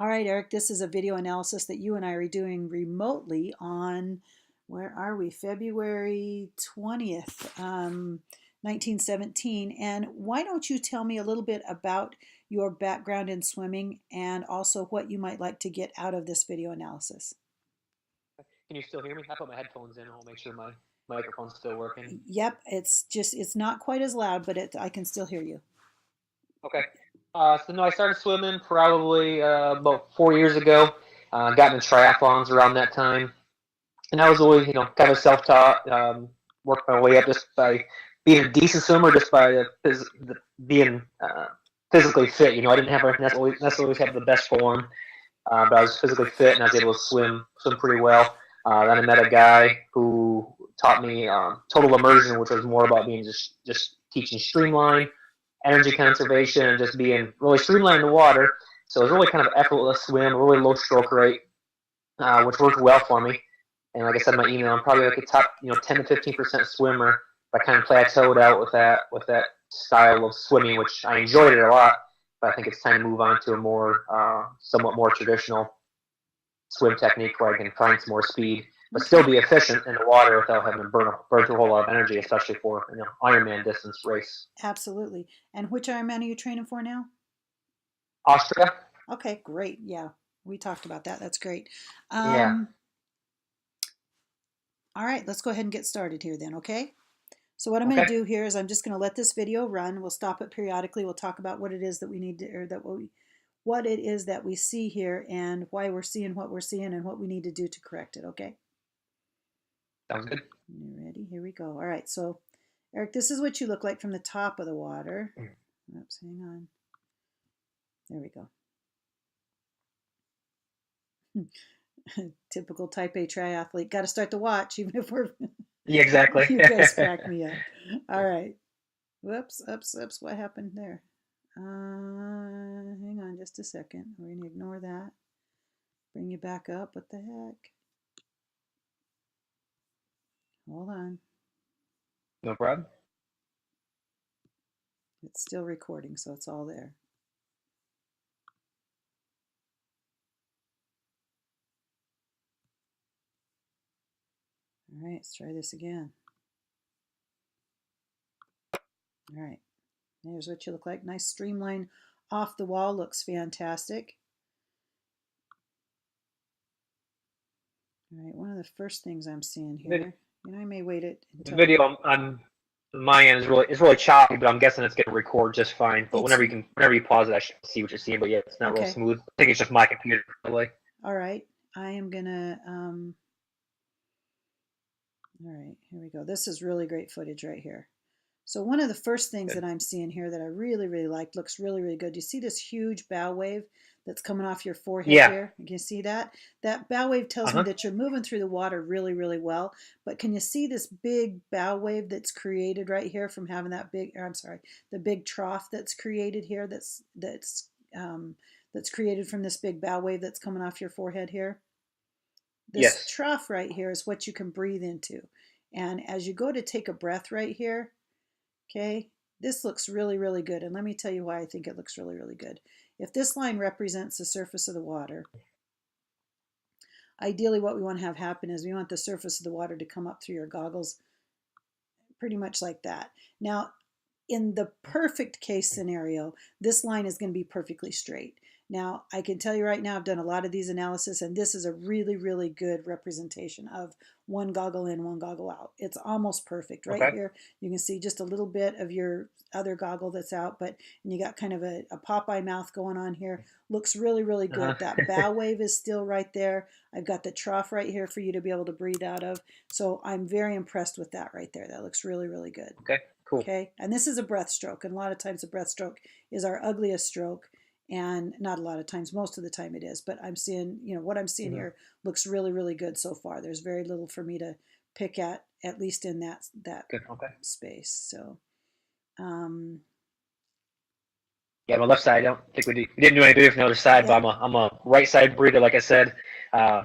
All right, Eric, this is a video analysis that you and I are doing remotely on, where are we? February 20th, 1917. And why don't you tell me a little bit about your background in swimming and also what you might like to get out of this video analysis? Can you still hear me? I put my headphones in. I'll make sure my microphone's still working. Yep, it's not quite as loud, but I can still hear you. Okay. So no, I started swimming probably about 4 years ago. Got into triathlons around that time, and I was always, kind of self-taught. Worked my way up just by being a decent swimmer, just by being physically fit. I didn't have necessarily have the best form, but I was physically fit and I was able to swim pretty well. Then I met a guy who taught me total immersion, which was more about being just teaching streamline, energy conservation, and just being really streamlined in the water. So it was really kind of effortless swim, really low stroke rate, which worked well for me. And like I said in my email, I'm probably like a top 10 to 15% swimmer. I kind of plateaued out with that style of swimming, which I enjoyed it a lot. But I think it's time to move on to a more somewhat more traditional swim technique where I can find some more speed, but still be efficient in the water without having to burn through a whole lot of energy, especially for Ironman distance race. Absolutely. And which Ironman are you training for now? Austria. Okay, great. Yeah, we talked about that. That's great. Yeah. All right, let's go ahead and get started here then, okay? So what I'm going Okay. to do here is I'm just going to let this video run. We'll stop it periodically. We'll talk about what it is that we need to, or that what it is that we see here and why we're seeing what we're seeing and what we need to do to correct it, okay? Sounds good. You ready? Here we go. All right, so Eric, this is what you look like from the top of the water. Oops, hang on. There we go. Typical type A triathlete. Got to start the watch, even if we're. Yeah, exactly. You guys crack me up. All right. Whoops, ups. What happened there? Hang on just a second. We're going to ignore that. Bring you back up. What the heck? Hold on. No problem. It's still recording, so it's all there. All right, let's try this again. All right, there's what you look like. Nice streamline off the wall, looks fantastic. All right, one of the first things I'm seeing here, I may wait it until... The video on my end is really choppy, but I'm guessing it's going to record just fine. But whenever you pause it, I should see what you're seeing. But yeah, it's not real smooth. I think it's just my computer, probably. All right, I am gonna. All right, here we go. This is really great footage right here. So one of the first things that I'm seeing here that I really, really like, looks really, really good. You see this huge bow wave that's coming off your forehead here? Can you see that? That bow wave tells me that you're moving through the water really, really well. But can you see this big bow wave that's created right here from having that big, or I'm sorry, the big trough that's created here that's created from this big bow wave that's coming off your forehead here? This trough right here is what you can breathe into. And as you go to take a breath right here, okay, this looks really, really good. And let me tell you why I think it looks really, really good. If this line represents the surface of the water, ideally what we want to have happen is we want the surface of the water to come up through your goggles pretty much like that. Now, in the perfect case scenario, this line is going to be perfectly straight. Now, I can tell you right now, I've done a lot of these analysis, and this is a really, really good representation of one goggle in, one goggle out. It's almost perfect right here. You can see just a little bit of your other goggle that's out, and you got kind of a Popeye mouth going on here. Looks really, really good. That bow wave is still right there. I've got the trough right here for you to be able to breathe out of. So I'm very impressed with that right there. That looks really, really good. Okay, cool. Okay, and this is a breath stroke, and a lot of times a breath stroke is our ugliest stroke. And not a lot of times, most of the time it is, but I'm seeing, what I'm seeing here looks really, really good so far. There's very little for me to pick at least in that space. So, yeah, my left side, I don't think we didn't do anything different on the other side, but I'm a right side breather, like I said,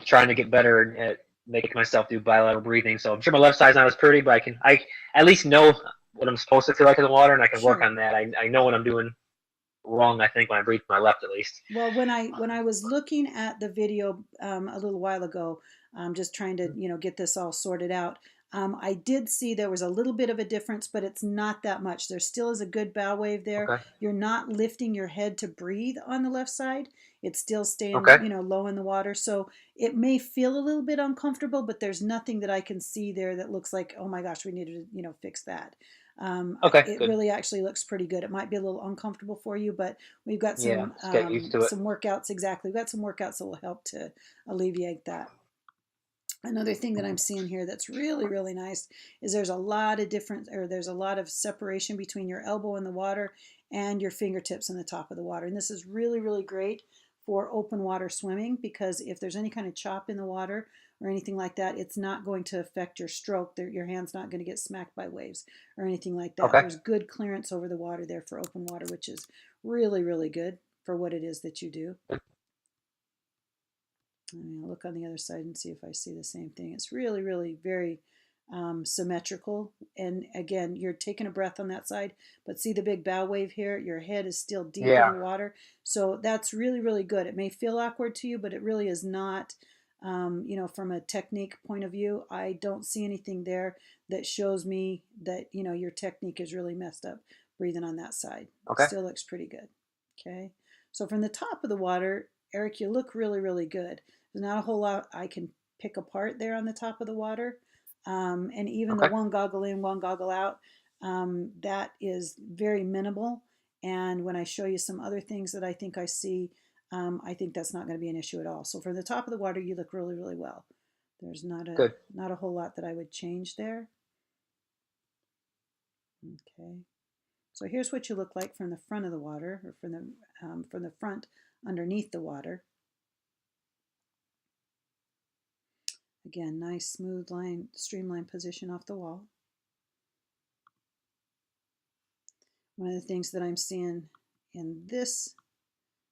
trying to get better at making myself do bilateral breathing. So I'm sure my left side's not as pretty, but I at least know what I'm supposed to feel like in the water, and I can work on that. I know what I'm doing wrong, I think, when I breathe to my left at least. Well, when I was looking at the video a little while ago, just trying to get this all sorted out, I did see there was a little bit of a difference, but it's not that much. There still is a good bow wave there. Okay. You're not lifting your head to breathe on the left side. It's still staying Okay. low in the water. So it may feel a little bit uncomfortable, but there's nothing that I can see there that looks like, oh my gosh, we need to fix that. Okay, It good. really actually looks pretty good. It might be a little uncomfortable for you, but we've got Yeah, just get used to it. some workouts. Exactly, we've got some workouts that will help to alleviate that. Another thing that I'm seeing here that's really, really nice is there's a lot of separation between your elbow in the water and your fingertips in the top of the water. And this is really, really great for open water swimming, because if there's any kind of chop in the water or anything like that, it's not going to affect your stroke. Your hand's not going to get smacked by waves or anything like that. Okay. There's good clearance over the water there for open water, which is really, really good for what it is that you do. I'm going to look on the other side and see if I see the same thing. It's really, really very symmetrical. And again, you're taking a breath on that side, but see the big bow wave here? Your head is still deep in the water. So that's really, really good. It may feel awkward to you, but it really is not. From a technique point of view, I don't see anything there that shows me that, your technique is really messed up breathing on that side. Okay. Still looks pretty good. Okay. So from the top of the water, Eric, you look really, really good. There's not a whole lot I can pick apart there on the top of the water. And even the one goggle in, one goggle out, that is very minimal. And when I show you some other things that I think I see, I think that's not going to be an issue at all. So from the top of the water, you look really, really well. There's not a whole lot that I would change there. Okay. So here's what you look like from the front of the water, or from the front underneath the water. Again, nice smooth line, streamlined position off the wall. One of the things that I'm seeing in this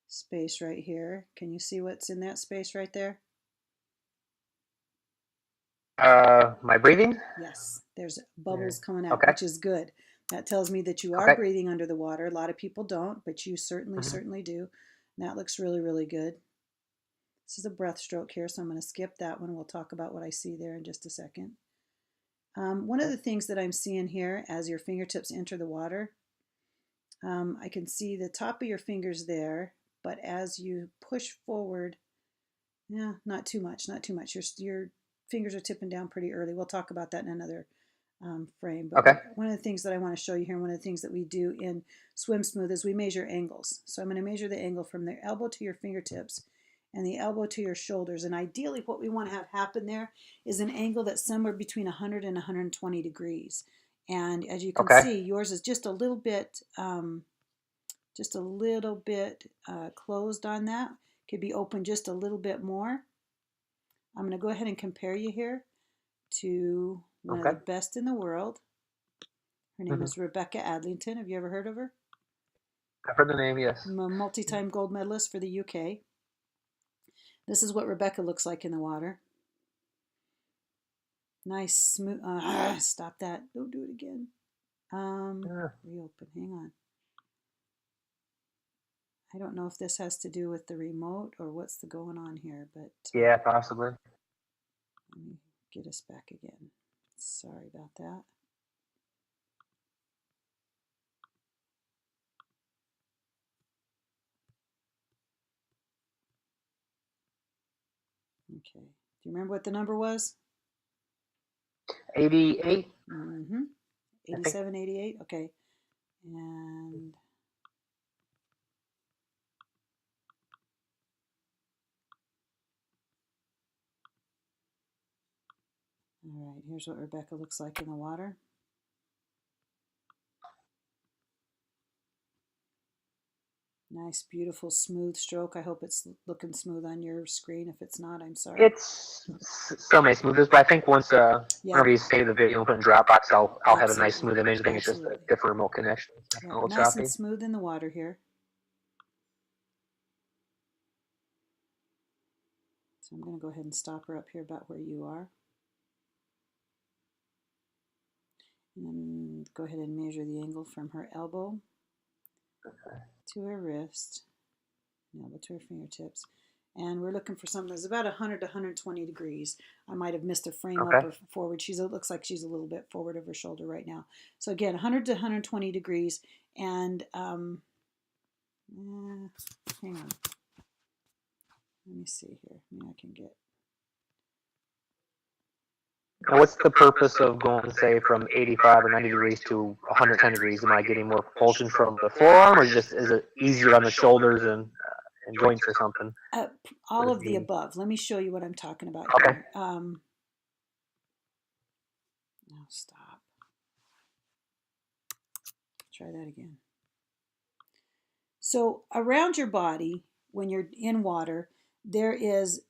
space right here, can you see what's in that space right there? My breathing? Yes, there's bubbles coming out, Okay. which is good. That tells me that you are breathing under the water. A lot of people don't, but you certainly do. And that looks really, really good. This is a breath stroke here, so I'm going to skip that one. We'll talk about what I see there in just a second. One of the things that I'm seeing here as your fingertips enter the water, I can see the top of your fingers there, but as you push forward, not too much. Your fingers are tipping down pretty early. We'll talk about that in another frame. But one of the things that I want to show you here, and one of the things that we do in Swim Smooth, is we measure angles. So I'm going to measure the angle from the elbow to your fingertips and the elbow to your shoulders. And ideally what we want to have happen there is an angle that's somewhere between 100 and 120 degrees. And as you can see, yours is just a little bit closed on that. Could be open just a little bit more. I'm going to go ahead and compare you here to one of the best in the world. Her name is Rebecca Adlington. Have you ever heard of her? I've heard the name, yes. A multi-time gold medalist for the UK. This is what Rebecca looks like in the water. Nice, smooth. Stop that. Don't do it again. Reopen. Hang on. I don't know if this has to do with the remote or what's going on here, but yeah, possibly. Let me get us back again. Sorry about that. Okay. Do you remember what the number was? 88. 87, 88. Okay. And all right, here's what Rebecca looks like in the water. Nice, beautiful, smooth stroke. I hope it's looking smooth on your screen. If it's not, I'm sorry. It's so many smoothest, but I think once whenever you save the video and put it in Dropbox, I'll have a nice smooth image. I think it's just a different remote connection. It's a little nice choppy. and smooth in the water here. So I'm going to go ahead and stop her up here about where you are. And then go ahead and measure the angle from her elbow to her wrist, elbow to her fingertips. And we're looking for something that's about 100 to 120 degrees. I might have missed a frame up or forward. It looks like she's a little bit forward of her shoulder right now. So again, 100 to 120 degrees. And hang on. Let me see here. Maybe I can get. Now, what's the purpose of going, say, from 85 or 90 degrees to 110 degrees? Am I getting more propulsion from the forearm, or is it easier on the shoulders and joints or something? All of the above. Let me show you what I'm talking about here. No, stop. Try that again. So around your body, when you're in water, there is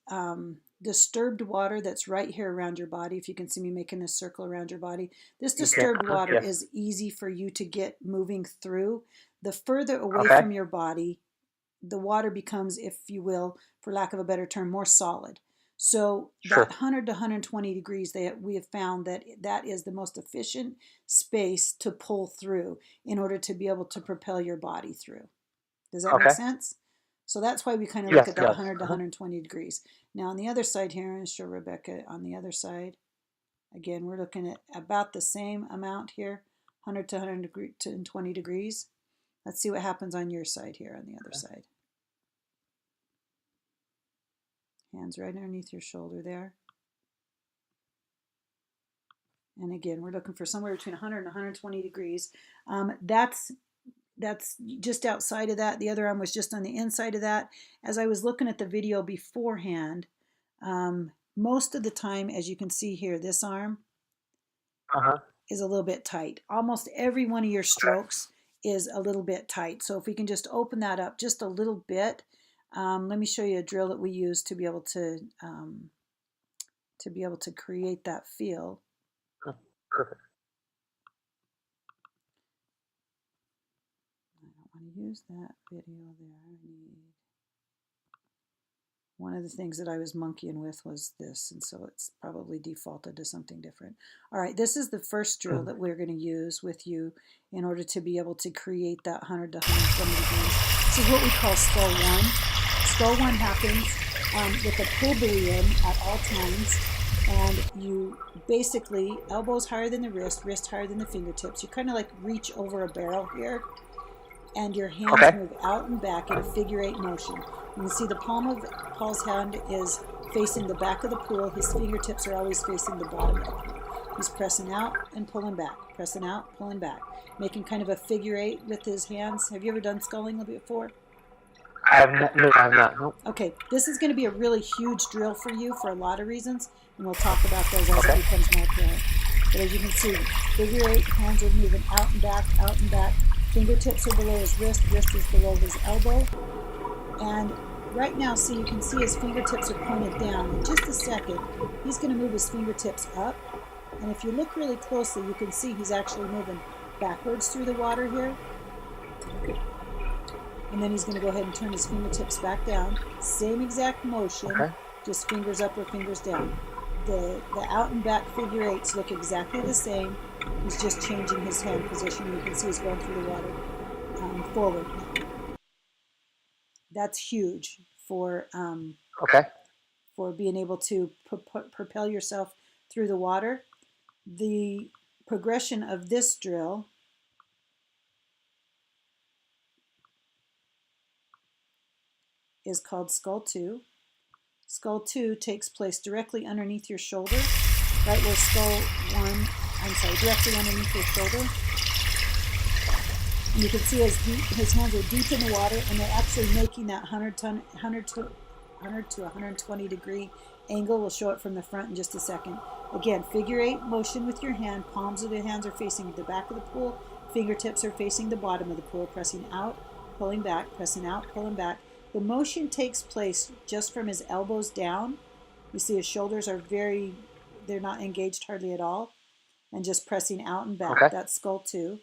disturbed water that's right here around your body. If you can see me making this circle around your body, this disturbed water is easy for you to get moving through. The further away from your body, the water becomes, if you will, for lack of a better term, more solid. So that 100 to 120 degrees, we have found that is the most efficient space to pull through in order to be able to propel your body through. Does that make sense? So that's why we kind of look at that 100 to 120 degrees. Now on the other side here, I'm going to show Rebecca on the other side. Again, we're looking at about the same amount here, 100 to 120 degrees. Let's see what happens on your side here on the other side. Hands right underneath your shoulder there. And again, we're looking for somewhere between 100 and 120 degrees. That's just outside of that. The other arm was just on the inside of that. As I was looking at the video beforehand, most of the time, as you can see here, this arm is a little bit tight. Almost every one of your strokes is a little bit tight. So if we can just open that up just a little bit, let me show you a drill that we use to be able to create that feel. Perfect. I don't want to use that video there. I need one of the things that I was monkeying with was this, and so it's probably defaulted to something different. All right, this is the first drill that we're going to use with you in order to be able to create that 100 to 120 degrees. This is what we call skull one. Skull one happens with a pull buoy in at all times, and you basically, elbows higher than the wrist higher than the fingertips. You kind of like reach over a barrel here, and your hands move out and back in a figure eight motion. You can see the palm of Paul's hand is facing the back of the pool. His fingertips are always facing the bottom of the pool. He's pressing out and pulling back, pressing out, pulling back, making kind of a figure eight with his hands. Have you ever done sculling before? I have not. No. Okay, this is going to be a really huge drill for you for a lot of reasons, and we'll talk about those as it becomes more apparent. But as you can see, figure eight, hands are moving out and back, out and back. Fingertips are below his wrist is below his elbow. And right now, see, you can see his fingertips are pointed down. In just a second, he's going to move his fingertips up. And if you look really closely, you can see he's actually moving backwards through the water here. And then he's going to go ahead and turn his fingertips back down. Same exact motion, just fingers up or fingers down. The out and back figure eights look exactly the same. He's just changing his hand position. You can see he's going through the water forward now. That's huge for being able to propel yourself through the water. The progression of this drill is called Skull 2. Skull 2 takes place directly underneath your shoulder, right where directly underneath your shoulder. And you can see his hands are deep in the water, and they're actually making that 100 to 120 degree angle. We'll show it from the front in just a second. Again, figure eight motion with your hand. Palms of the hands are facing the back of the pool. Fingertips are facing the bottom of the pool, pressing out, pulling back, pressing out, pulling back. The motion takes place just from his elbows down. You see his shoulders are they're not engaged hardly at all, and just pressing out and back. That's Skull 2.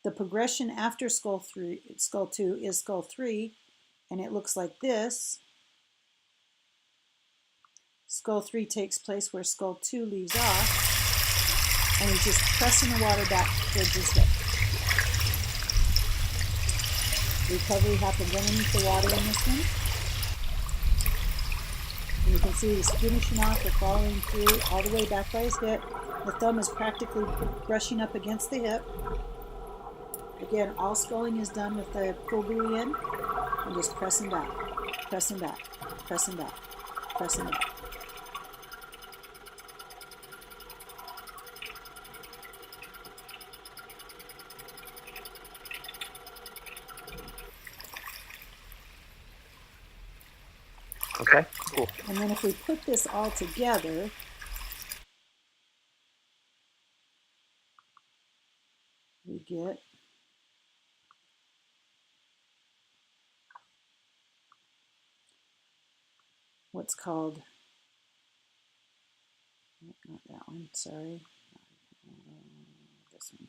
The progression after Skull 2 is Skull 3, and it looks like this. Skull 3 takes place where Skull 2 leaves off, and he's just pressing the water back towards his hip. Recovery happens underneath the water in this one. And you can see he's finishing off or following through all the way back by his hip. The thumb is practically brushing up against the hip. Again, all sculling is done with the pull buoy in and just pressing back, pressing back, pressing back, pressing back. Okay, cool. And then if we put this all together, we get what's called, not that one, sorry, this one.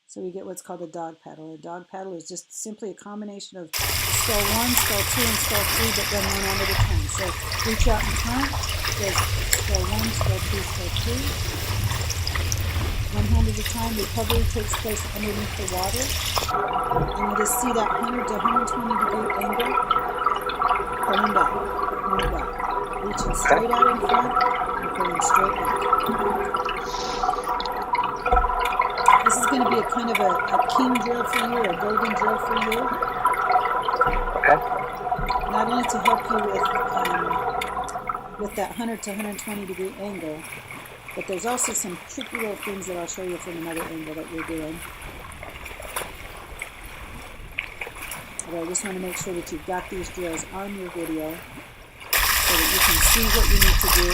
So we get what's called a dog paddle. A dog paddle is just simply a combination of skull 1, skull 2, and skull 3, but done one hand at a time. So reach out in front, does skull 1, skull 2, skull 3. One hand at a time, recovery takes place underneath the water. And you just see that 100 to 120 degree angle. Pulling back, pulling back. Reaching straight out in front and pulling straight back. This is going to be a kind of a king drill for you, or a golden drill for you. Okay. Not only to help you with that 100 to 120 degree angle, but there's also some tricky little things that I'll show you from another angle that you're doing. But I just want to make sure that you've got these drills on your video so that you can see what you need to do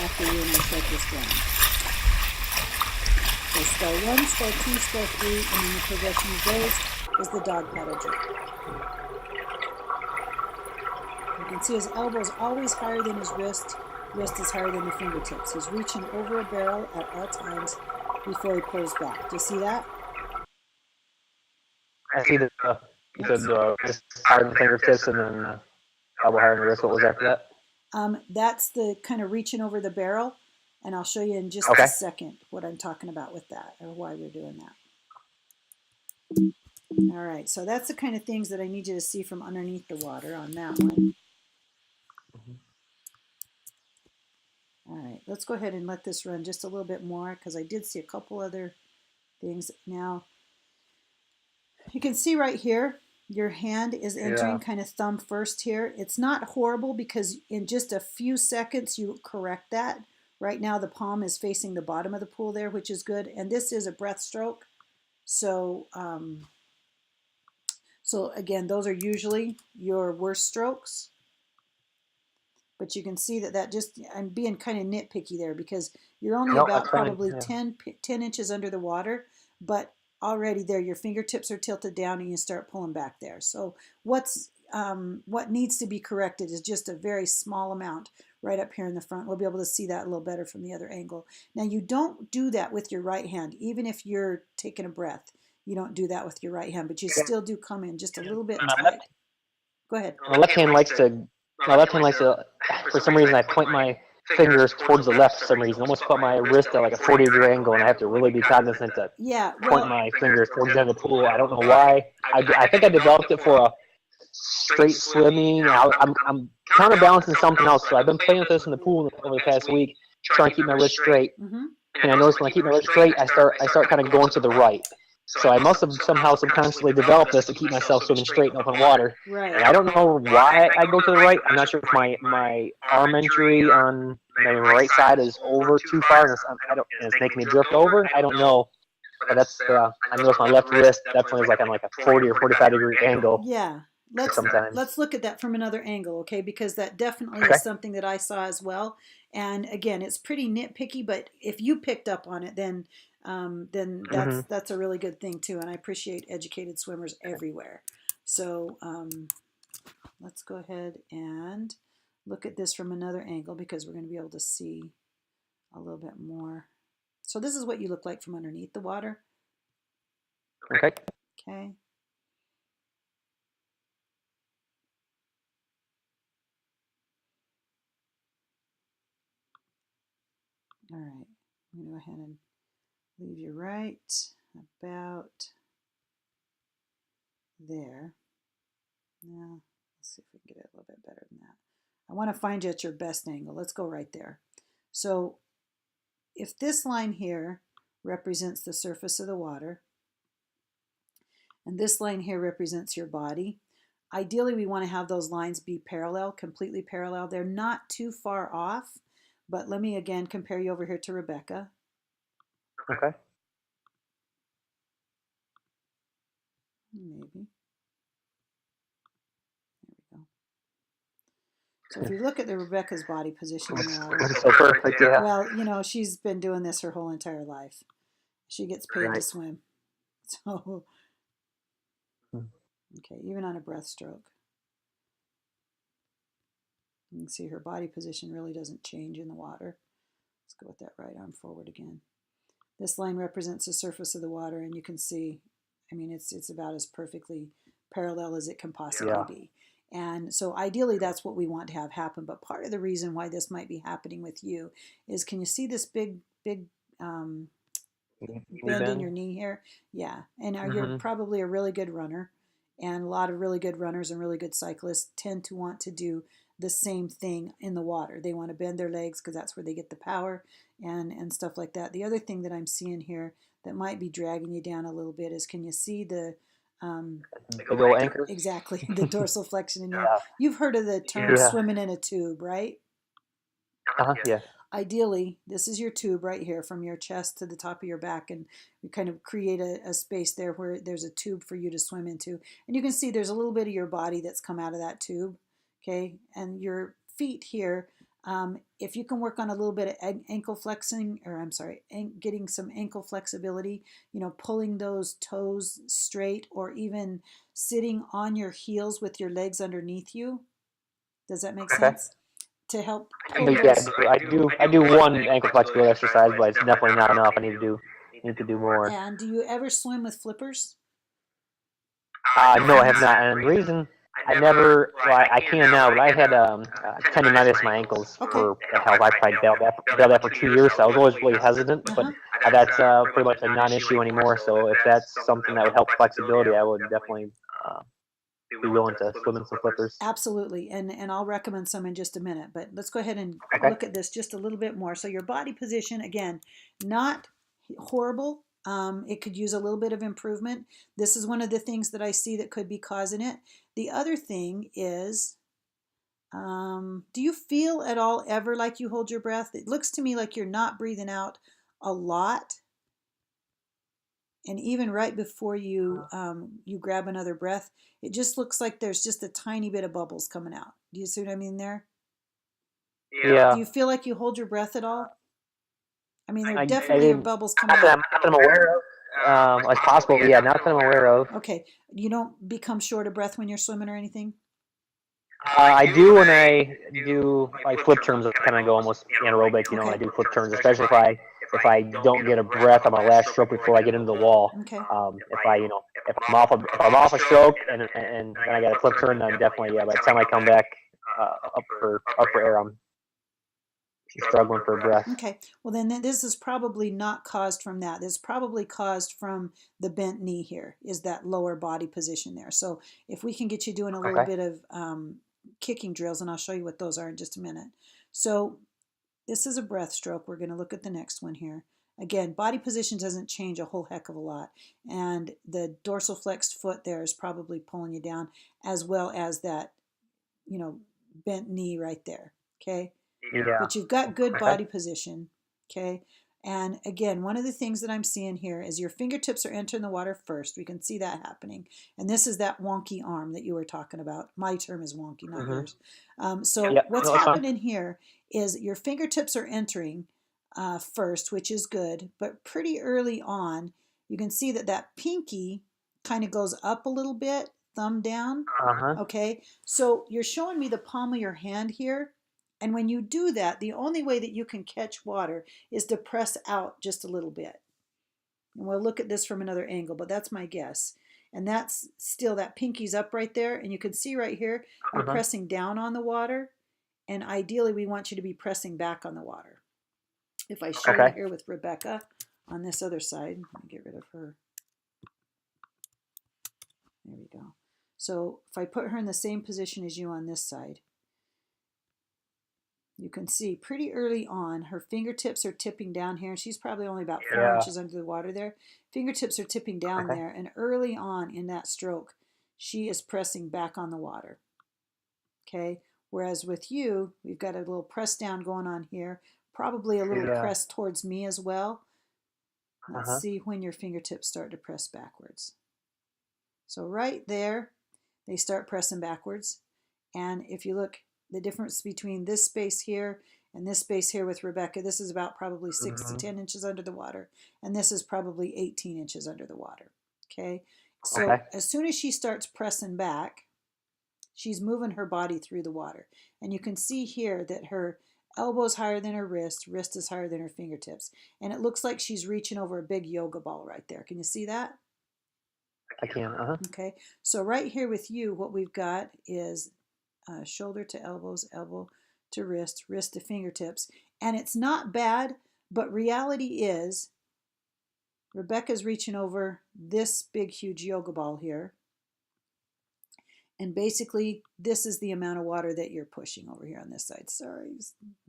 after you and I shut this down. So skull 1, skull 2, skull 3, and then the progression of those is the dog paddle drill. You can see his elbow is always higher than his wrist. Wrist is higher than the fingertips. He's reaching over a barrel at all times before he pulls back. Do you see that? I see the just higher than the fingertips and then elbow higher than the wrist. What was after that? That's the kind of reaching over the barrel. And I'll show you in just a second what I'm talking about with that, or why we're doing that. All right, so that's the kind of things that I need you to see from underneath the water on that one. All right, let's go ahead and let this run just a little bit more, because I did see a couple other things. Now, you can see right here, your hand is entering kind of thumb first here. It's not horrible, because in just a few seconds you correct that. Right now the palm is facing the bottom of the pool there, which is good. And this is a breath stroke. So, so again, those are usually your worst strokes. But you can see that just, I'm being kind of nitpicky there, because you're only about probably 10 inches under the water, but already there your fingertips are tilted down and you start pulling back there. So what needs to be corrected is just a very small amount right up here in the front. We'll be able to see that a little better from the other angle. Now you don't do that with your right hand, even if you're taking a breath. You don't do that with your right hand, but you still do come in just a little bit tight. Go ahead. My left hand likes to, for some reason I point my fingers towards the left for some reason. I almost put my wrist at like a 40-degree angle, and I have to really be cognizant to point my fingers towards the end of the pool. I don't know why. I think I developed it for a straight swimming. I'm counterbalancing something else. So I've been playing with this in the pool over the past week, trying to keep my wrist straight. And I notice when I keep my wrist straight, I start kind of going to the right. So I must have somehow subconsciously developed this to keep myself swimming straight in open water. Right. And I don't know why I go to the right. I'm not sure if my arm entry on my right side is over too far and it's making me drift over. I don't know. But that's I notice my left wrist definitely is like on like a 40 or 45 degree angle. Yeah. Let's look at that from another angle, okay? Because that definitely is something that I saw as well. And again, it's pretty nitpicky, but if you picked up on it, then that's a really good thing too. And I appreciate educated swimmers everywhere. So let's go ahead and look at this from another angle, because we're going to be able to see a little bit more. So this is what you look like from underneath the water. Okay. All right, I'm going to go ahead and leave you right about there. Now, let's see if we can get it a little bit better than that. I want to find you at your best angle. Let's go right there. So if this line here represents the surface of the water, and this line here represents your body, ideally we want to have those lines be parallel, completely parallel. They're not too far off, but let me again compare you over here to Rebecca. Okay. Maybe. There we go. So if you look at the Rebecca's body position in the water, So perfect, yeah. well, you know, she's been doing this her whole entire life. She gets paid to swim. So, okay, even on a breaststroke. You can see her body position really doesn't change in the water. Let's go with that right arm forward again. This line represents the surface of the water, and you can see, I mean, it's about as perfectly parallel as it can possibly be. And so ideally that's what we want to have happen. But part of the reason why this might be happening with you is, can you see this big bend in your knee here? Yeah. And you're probably a really good runner, and a lot of really good runners and really good cyclists tend to want to do the same thing in the water. They want to bend their legs because that's where they get the power and stuff like that. The other thing that I'm seeing here that might be dragging you down a little bit is, can you see the big old anchor? Exactly, the dorsal flexion in here. You've heard of the term swimming in a tube, right? Yeah. Ideally, this is your tube right here from your chest to the top of your back, and we kind of create a space there where there's a tube for you to swim into. And you can see there's a little bit of your body that's come out of that tube, okay? And your feet here, if you can work on a little bit of ankle flexing, or I'm sorry, getting some ankle flexibility, you know, pulling those toes straight, or even sitting on your heels with your legs underneath you. Does that make sense? To help pull those. I do one ankle flexibility exercise, but it's definitely not enough. I need to do more. And do you ever swim with flippers? No, I have not. And the reason I never, well, I can now, but I had tendonitis in my ankles for health. I probably bailed that for 2 years, so I was always really hesitant. But that's pretty much a non-issue anymore. So if that's something that would help flexibility, I would definitely be willing to swim in some flippers. Absolutely, and I'll recommend some in just a minute. But let's go ahead and look at this just a little bit more. So your body position, again, not horrible. It could use a little bit of improvement. This is one of the things that I see that could be causing it. The other thing is, do you feel at all ever like you hold your breath? It looks to me like you're not breathing out a lot. And even right before you you grab another breath, it just looks like there's just a tiny bit of bubbles coming out. Do you see what I mean there? Yeah. Do you feel like you hold your breath at all? I mean, there definitely are bubbles coming out. Not that I'm aware of. Like possible, yeah, not that I'm aware of. Okay. You don't become short of breath when you're swimming or anything? I do when I do like flip turns. I kind of go almost anaerobic, you know. When I do flip turns, especially if I don't get a breath on my last stroke before I get into the wall. Okay. If I'm off a stroke and then I got a flip turn, then definitely, yeah. By the time I come back up for air, I'm struggling for breath. Okay. Well, then this is probably not caused from that. This is probably caused from the bent knee here, is that lower body position there. So if we can get you doing a little bit of kicking drills, and I'll show you what those are in just a minute. So this is a breaststroke. We're going to look at the next one here. Again, body position doesn't change a whole heck of a lot. And the dorsal flexed foot there is probably pulling you down, as well as that, you know, bent knee right there. Okay. Yeah. But you've got good body position. Okay. And again, one of the things that I'm seeing here is your fingertips are entering the water first. We can see that happening. And this is that wonky arm that you were talking about. My term is wonky, not yours. What's happening here is your fingertips are entering first, which is good. But pretty early on, you can see that pinky kind of goes up a little bit, thumb down. Okay. So you're showing me the palm of your hand here. And when you do that, the only way that you can catch water is to press out just a little bit. And we'll look at this from another angle, but that's my guess. And that's still, that pinky's up right there. And you can see right here, you're pressing down on the water. And ideally, we want you to be pressing back on the water. If I shoulder here with Rebecca on this other side, let me get rid of her. There we go. So if I put her in the same position as you on this side, you can see pretty early on her fingertips are tipping down here. She's probably only about 4 inches under the water there. Fingertips are tipping down there, and early on in that stroke, she is pressing back on the water. Okay, whereas with you, we've got a little press down going on here, probably a little press towards me as well. Let's see when your fingertips start to press backwards. So right there, they start pressing backwards. And if you look, the difference between this space here and this space here with Rebecca, this is about probably 6 to 10 inches under the water. And this is probably 18 inches under the water. Okay, so as soon as she starts pressing back, she's moving her body through the water. And you can see here that her elbow is higher than her wrist is higher than her fingertips. And it looks like she's reaching over a big yoga ball right there. Can you see that? I can. Okay, so right here with you, what we've got is shoulder to elbows, elbow to wrist, wrist to fingertips. And it's not bad, but reality is Rebecca's reaching over this big, huge yoga ball here. And basically, this is the amount of water that you're pushing over here on this side. Sorry.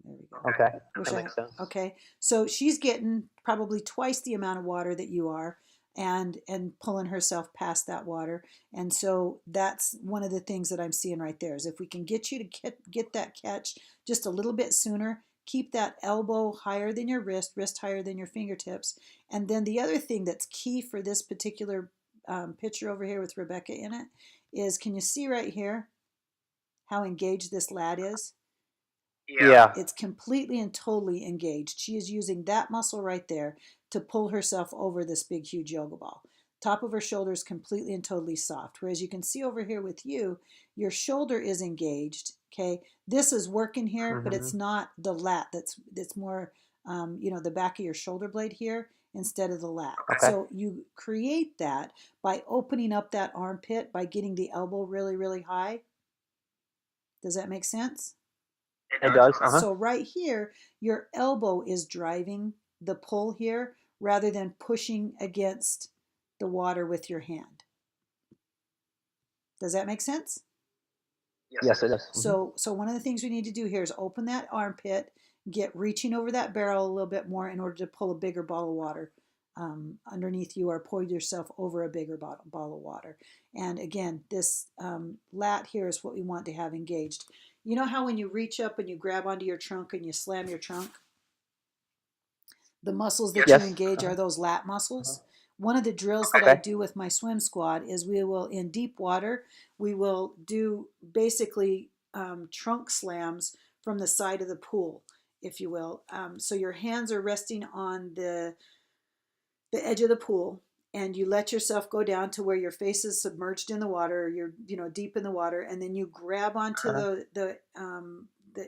There we go. Okay. That makes sense. Okay. So she's getting probably twice the amount of water that you are and pulling herself past that water. And so that's one of the things that I'm seeing right there is if we can get you to get that catch just a little bit sooner, keep that elbow higher than your wrist, wrist higher than your fingertips. And then the other thing that's key for this particular picture over here with Rebecca in it is, can you see right here how engaged this lad is? Yeah. It's completely and totally engaged. She is using that muscle right there to pull herself over this big, huge yoga ball. Top of her shoulder is completely and totally soft. Whereas you can see over here with you, your shoulder is engaged. Okay, this is working here, but it's not the lat. That's more, the back of your shoulder blade here instead of the lat. So you create that by opening up that armpit, by getting the elbow really, really high. Does that make sense? It does. So right here, your elbow is driving the pull here rather than pushing against the water with your hand. Does that make sense? Yes, it does. So one of the things we need to do here is open that armpit, get reaching over that barrel a little bit more in order to pull a bigger ball of water underneath you, or pull yourself over a bigger ball of water. And again, this lat here is what we want to have engaged. You know how when you reach up and you grab onto your trunk and you slam your trunk? The muscles that you engage are those lat muscles. One of the drills that I do with my swim squad is we will, in deep water, we will do basically trunk slams from the side of the pool, if you will. So your hands are resting on the edge of the pool, and you let yourself go down to where your face is submerged in the water, you're deep in the water, and then you grab onto the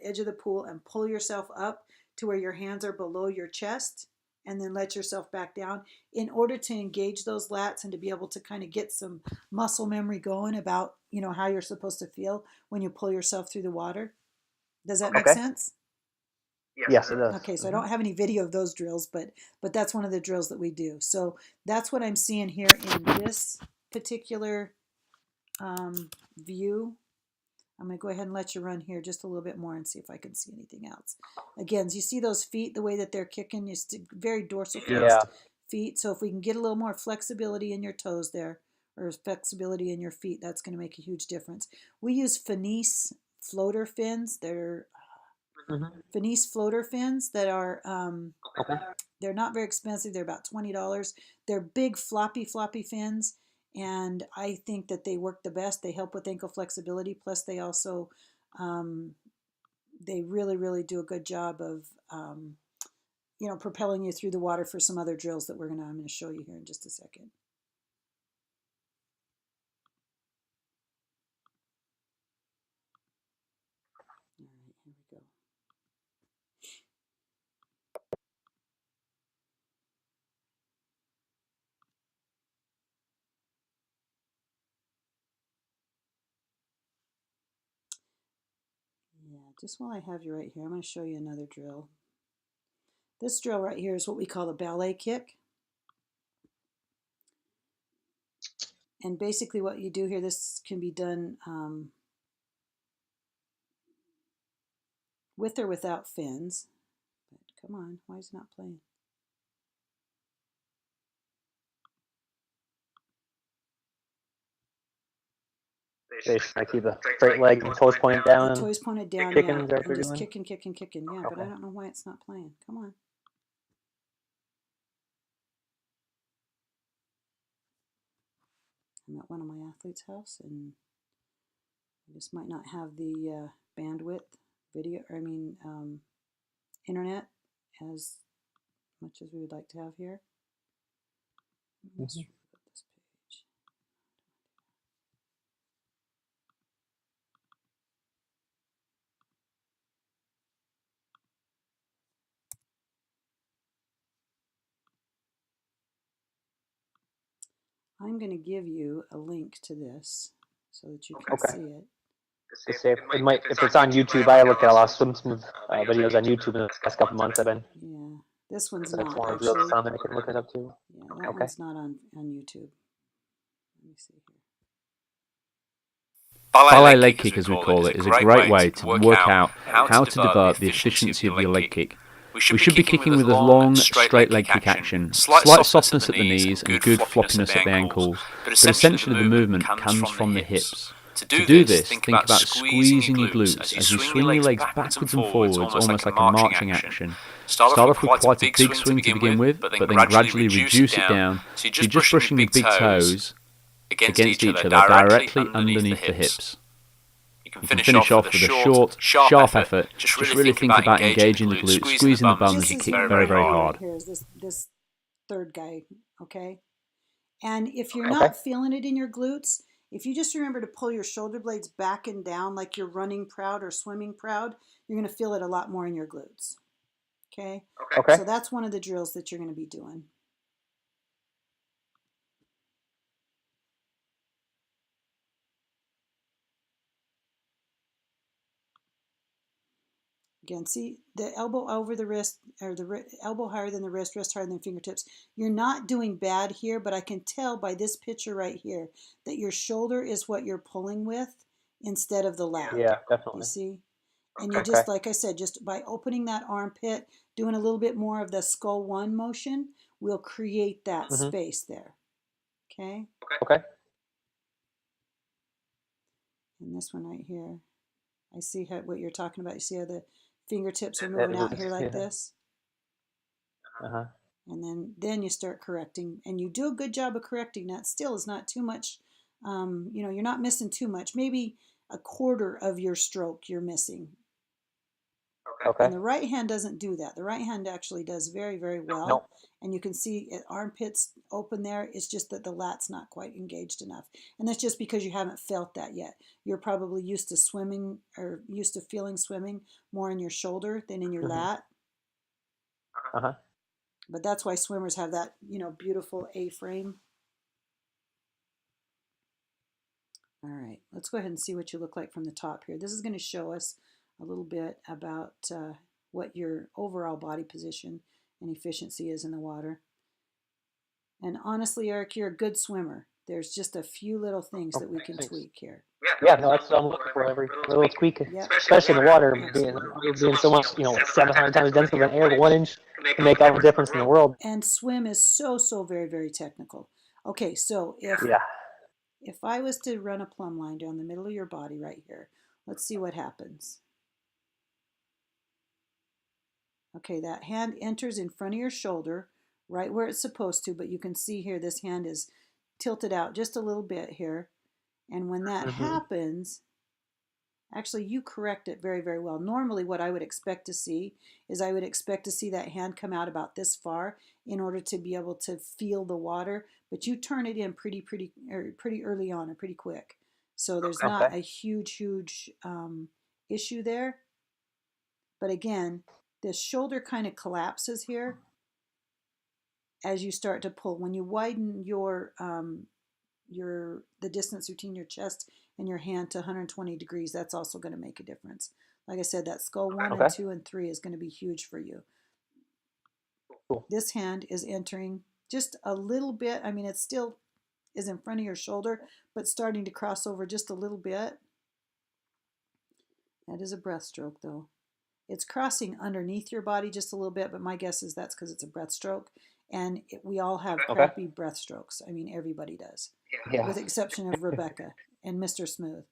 edge of the pool and pull yourself up to where your hands are below your chest, and then let yourself back down in order to engage those lats and to be able to kind of get some muscle memory going about how you're supposed to feel when you pull yourself through the water. Does that make sense? Yes, it does. Okay, so I don't have any video of those drills, but that's one of the drills that we do. So that's what I'm seeing here in this particular view. I'm going to go ahead and let you run here just a little bit more and see if I can see anything else. Again, you see those feet, the way that they're kicking, it's very dorsal feet. So if we can get a little more flexibility in your toes there, or flexibility in your feet, that's going to make a huge difference. We use Finesse floater fins. They're Finesse floater fins that are, they're not very expensive. They're about $20. They're big, floppy fins. And I think that they work the best. They help with ankle flexibility. Plus, they also, they really, really do a good job of, propelling you through the water for some other drills that I'm going to show you here in just a second. All right, here we go. Yeah, just while I have you right here, I'm going to show you another drill. This drill right here is what we call the ballet kick. And basically what you do here, this can be done with or without fins. But come on, why is it not playing? I keep the straight leg and toes pointed down. The toes pointed down, kicking, yeah. is that what And you're just doing? kicking. Yeah, Okay. but I don't know why it's not playing. Come on. I'm at one of my athletes' house, and I just might not have the bandwidth, internet as much as we would like to have here. Let's Mhm. put this page. I'm going to give you a link to this so that you can Okay. see it. To say it might, if it's on YouTube, I look at a lot of swim smooth videos on YouTube in the past couple months. I've been. Yeah, this one's That's not one of the actually. drills on there. I can look it up too. Yeah, that Okay. one's not on YouTube. Let me see here. Ballet leg kick, as we call it, is a great way to work out how to develop the efficiency of your leg kick. We should be kicking with a long, straight leg kick action, slight softness at the knees and good floppiness at the ankles, but essentially the movement comes from the hips. To do this, think about squeezing your glutes as you swing your legs backwards and forwards almost like a marching action. Start off with quite a big swing to begin with, but then gradually reduce it down so you're just brushing your big toes against each other directly underneath the hips. You can finish off with a short, sharp effort. Just really think about engaging the glutes, squeezing the bum as you kick very, very hard. Here is this third guy, okay? And if you're not feeling it in your glutes, if you just remember to pull your shoulder blades back and down like you're running proud or swimming proud, you're going to feel it a lot more in your glutes. Okay? Okay. So that's one of the drills that you're going to be doing. Again, see the elbow over the wrist, or the elbow higher than the wrist higher than the fingertips. You're not doing bad here, but I can tell by this picture right here that your shoulder is what you're pulling with instead of the lat. Yeah, definitely. You see? And you just, like I said, just by opening that armpit, doing a little bit more of the skull one motion, will create that space there. Okay? Okay. And this one right here, I see what you're talking about. You see how the fingertips are moving out here like this? Uh-huh. And then you start correcting, and you do a good job of correcting. That still is not too much. You're not missing too much. Maybe a quarter of your stroke you're missing. Okay. And the right hand doesn't do that. The right hand actually does very, very well. Nope. And you can see it, armpits open there. It's just that the lat's not quite engaged enough. And that's just because you haven't felt that yet. You're probably used to swimming, or used to feeling swimming more in your shoulder than in your lat. Uh-huh. But that's why swimmers have that, beautiful A-frame. All right, let's go ahead and see what you look like from the top here. This is going to show us a little bit about what your overall body position and efficiency is in the water. And honestly, Eric, you're a good swimmer. There's just a few little things that we can tweak here. Yeah, no, that's what I'm looking for. Every little tweak, especially in the water, being so much, 700 times denser than air, 1 inch can make all the difference in the world. And swim is so very, very technical. Okay, so if I was to run a plumb line down the middle of your body right here, let's see what happens. Okay, that hand enters in front of your shoulder, right where it's supposed to, but you can see here this hand is tilted out just a little bit here. And when that happens, actually you correct it very, very well. Normally what I would expect to see is I would expect to see that hand come out about this far in order to be able to feel the water, but you turn it in pretty early on, or pretty quick. So there's not a huge issue there. But again, the shoulder kind of collapses here as you start to pull. When you widen the distance between your chest and your hand to 120 degrees, that's also going to make a difference. Like I said, that skull 1 and 2 and 3 is going to be huge for you. Cool. This hand is entering just a little bit. I mean, it still is in front of your shoulder, but starting to cross over just a little bit. That is a breaststroke, though. It's crossing underneath your body just a little bit, but my guess is that's because it's a breaststroke. And we all have crappy breaststrokes. I mean, everybody does. Yeah. With the exception of Rebecca and Mr. Smooth.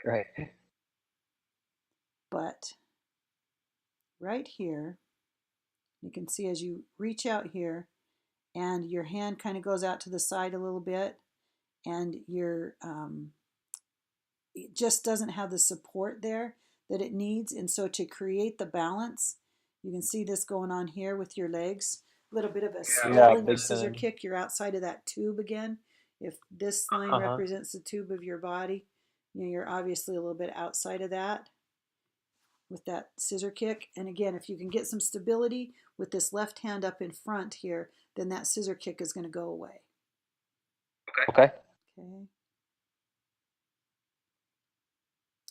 Right. But right here, you can see as you reach out here, and your hand kind of goes out to the side a little bit, and your it just doesn't have the support there that it needs. And so to create the balance, you can see this going on here with your legs. A little bit of a scaling or scissor kick. You're outside of that tube again. If this line represents the tube of your body, you know, you're obviously a little bit outside of that with that scissor kick. And again, if you can get some stability with this left hand up in front here, then that scissor kick is going to go away. Okay.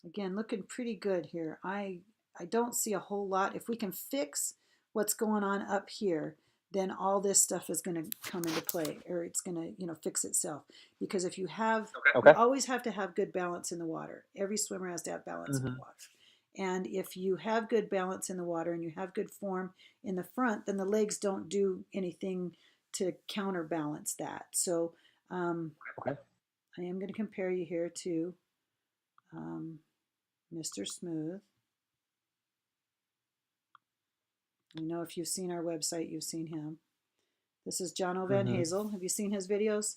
Again, looking pretty good here. I don't see a whole lot. If we can fix what's going on up here, then all this stuff is going to come into play, or it's going to, you know, fix itself. Because if you have, you always have to have good balance in the water. Every swimmer has to have balance in the water. And if you have good balance in the water and you have good form in the front, then the legs don't do anything to counterbalance that. So I am going to compare you here to Mr. Smooth. I know if you've seen our website, you've seen him. This is Jono Van Hazel. Have you seen his videos?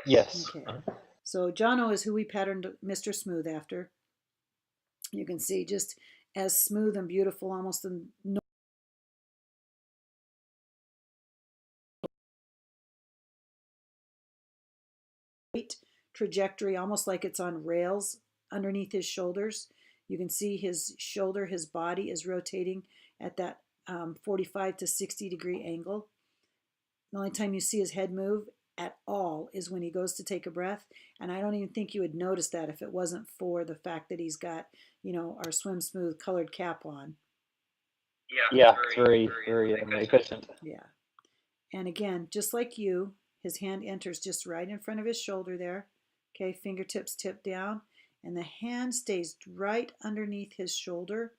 Yes. Okay. So Jono is who we patterned Mr. Smooth after. You can see just as smooth and beautiful, almost the trajectory, almost like it's on rails underneath his shoulders. You can see his shoulder, his body is rotating at that 45 to 60 degree angle. The only time you see his head move at all is when he goes to take a breath. And I don't even think you would notice that if it wasn't for the fact that he's got, you know, our Swim Smooth colored cap on. Yeah, it's very efficient. Yeah. And again, just like you, his hand enters just right in front of his shoulder there. Okay, fingertips tip down. And the hand stays right underneath his shoulder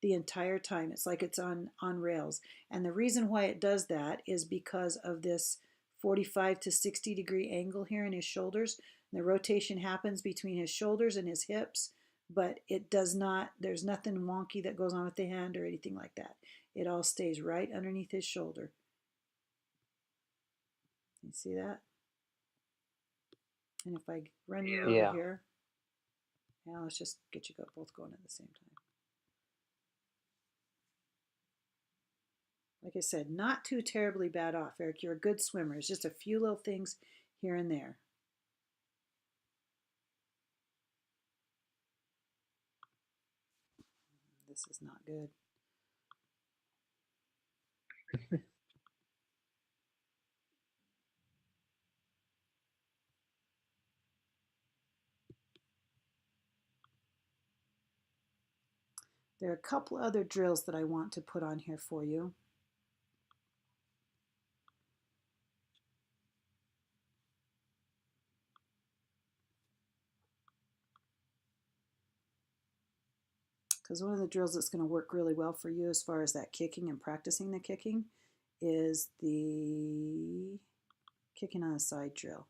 the entire time. It's like it's on rails. And the reason why it does that is because of this 45 to 60 degree angle here in his shoulders. And the rotation happens between his shoulders and his hips, but it does not, there's nothing wonky that goes on with the hand or anything like that. It all stays right underneath his shoulder. You see that? And if I run you over here, now let's just get you both going at the same time. Like I said, not too terribly bad off, Eric. You're a good swimmer. It's just a few little things here and there. This is not good. There are a couple other drills that I want to put on here for you. Because one of the drills that's going to work really well for you as far as that kicking and practicing the kicking is the kicking on a side drill.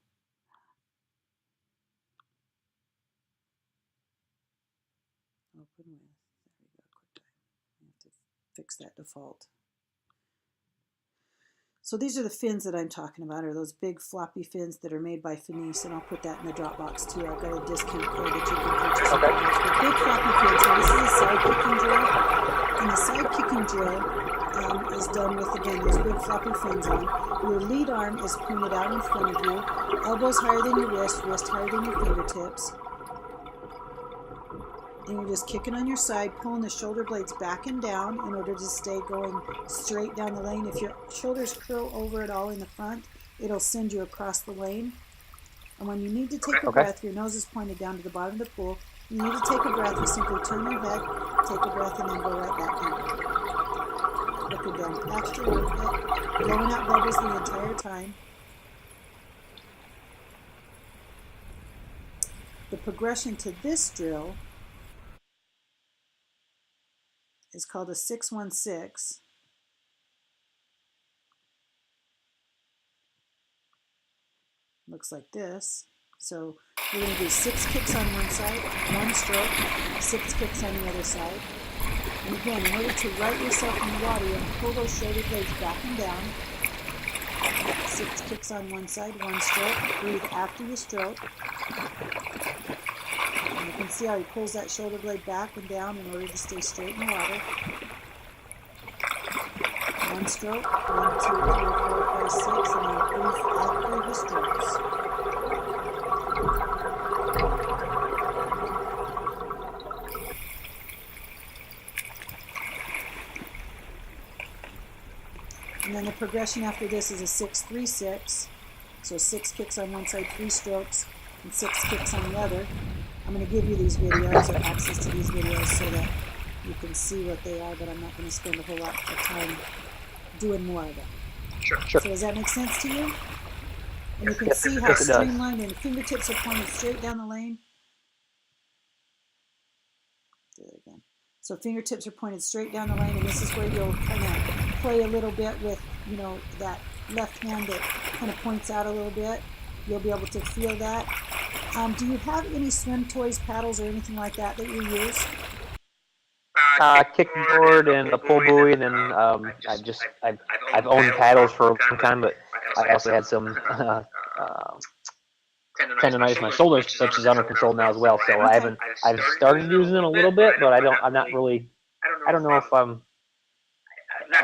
Open with, there we go, quick time. I have to fix that default. So these are the fins that I'm talking about, are those big floppy fins that are made by Finis, and I'll put that in the Dropbox too. I've got a discount code that you can purchase. But big floppy fins. So this is a side kicking drill, and the side kicking drill is done with, again, those big floppy fins on. Your lead arm is pointed out in front of you, elbows higher than your wrist, wrist higher than your fingertips. And you're just kicking on your side, pulling the shoulder blades back and down in order to stay going straight down the lane. If your shoulders curl over at all in the front, it'll send you across the lane. And when you need to take a breath, your nose is pointed down to the bottom of the pool. You need to take a breath, you simply turn your head, take a breath, and then go right back down. looking down past your armpit, blowing out bubbles the entire time. The progression to this drill is called a 616. Looks like this. So we're going to do 6 kicks on one side, 1 stroke, 6 kicks on the other side. And again, in order to right yourself in the water, you have to pull those shoulder blades back and down. 6 kicks on one side, 1 stroke. Breathe after you stroke. And you can see how he pulls that shoulder blade back and down in order to stay straight in the water. 1 stroke, 1, 2, 3, 4, 5, 6, and then breathe after the strokes. And then the progression after this is a 6-3-6. So 6 kicks on one side, 3 strokes, and 6 kicks on the other. I'm going to give you these videos or access to these videos so that you can see what they are, but I'm not going to spend a whole lot of time doing more of it. Sure. So does that make sense to you? And you can see how streamlined and the fingertips are pointed straight down the lane. Do it again. So fingertips are pointed straight down the lane, and this is where you'll kind of play a little bit with, you know, that left hand that kind of points out a little bit. You'll be able to feel that. Do you have any swim toys, paddles, or anything like that that you use? Kickboard and a pull buoy, and then I've owned paddles for a long time, but I also had some tendonitis in my shoulders, which is under control now as well. So I've started using it a little bit, but I'm not really. I don't know if I'm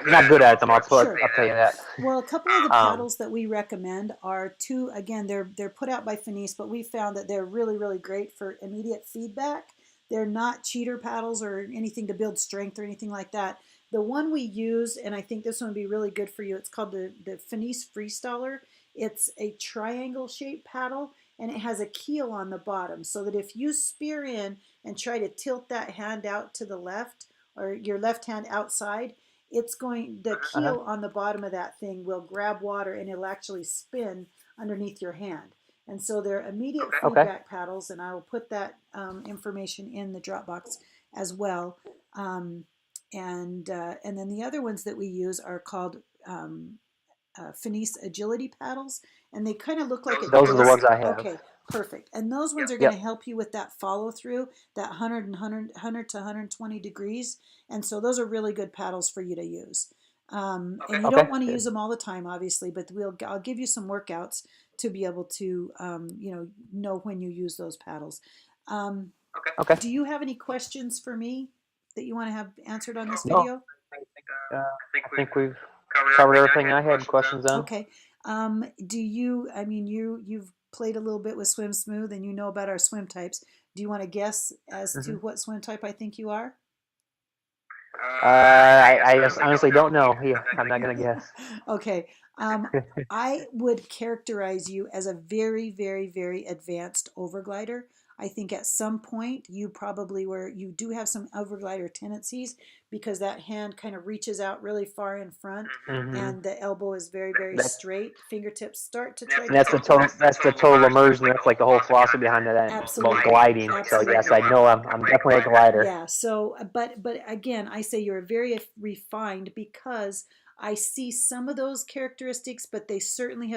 not good at them. I'll tell you that. Well, a couple of the paddles that we recommend are again, they're put out by Finis, but we found that they're really, really great for immediate feedback. They're not cheater paddles or anything to build strength or anything like that. The one we use, and I think this one would be really good for you, it's called the Finis Freestyler. It's a triangle-shaped paddle, and it has a keel on the bottom, so that if you spear in and try to tilt that hand out to the left, or your left hand outside, the keel on the bottom of that thing will grab water, and it'll actually spin underneath your hand. And so they're immediate feedback paddles, and I will put that information in the Dropbox as well. And then the other ones that we use are called Finis Agility paddles, and they kind of look like those are the ones I have. Okay, perfect. And those ones are going to help you with that follow through, that 100 to 120 degrees. And so those are really good paddles for you to use. And you don't want to use them all the time, obviously, but I'll give you some workouts to be able to know when you use those paddles. Do you have any questions for me that you want to have answered on this video? I think we've covered everything I had questions on. Okay. You've played a little bit with Swim Smooth, and you know about our swim types. Do you want to guess as to what swim type I think you are? I just honestly don't know. Yeah, I'm not going to guess. Okay. I would characterize you as a very, very, very advanced overglider. I think at some point you do have some overglider tendencies because that hand kind of reaches out really far in front, and the elbow is very, very straight. Fingertips start to try. And that's the total immersion. That's like the whole philosophy behind that. Absolutely. About gliding. Absolutely. So yes, I know I'm definitely a glider. Yeah. So, but again, I say you're very refined because I see some of those characteristics, but they certainly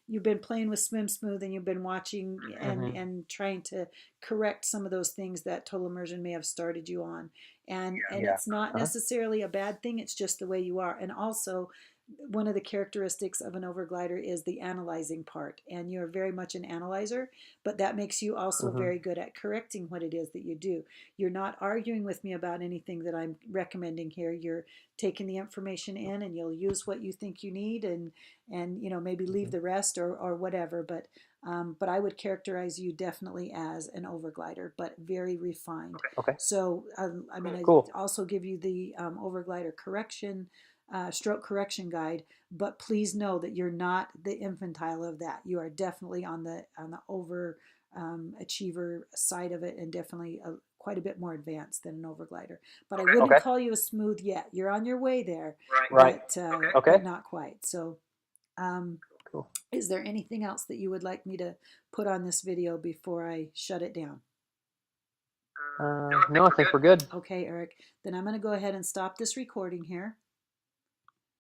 you've been playing with Swim Smooth, and you've been watching and trying to correct some of those things that total immersion may have started you on. And it's not necessarily a bad thing. It's just the way you are. And also, one of the characteristics of an overglider is the analyzing part, and you're very much an analyzer, but that makes you also very good at correcting what it is that you do. You're not arguing with me about anything that I'm recommending here. You're taking the information in, and you'll use what you think you need, and maybe leave the rest or whatever. But I would characterize you definitely as an overglider, but very refined. Okay. So I'm going to also give you the overglider correction. Stroke correction guide, but please know that you're not the infantile of that. You are definitely on the over achiever side of it, and definitely quite a bit more advanced than an overglider. But I wouldn't call you a smooth yet. You're on your way there, but not quite. So Cool. Is there anything else that you would like me to put on this video before I shut it down? No, I think we're good. Okay, Eric. Then I'm going to go ahead and stop this recording here.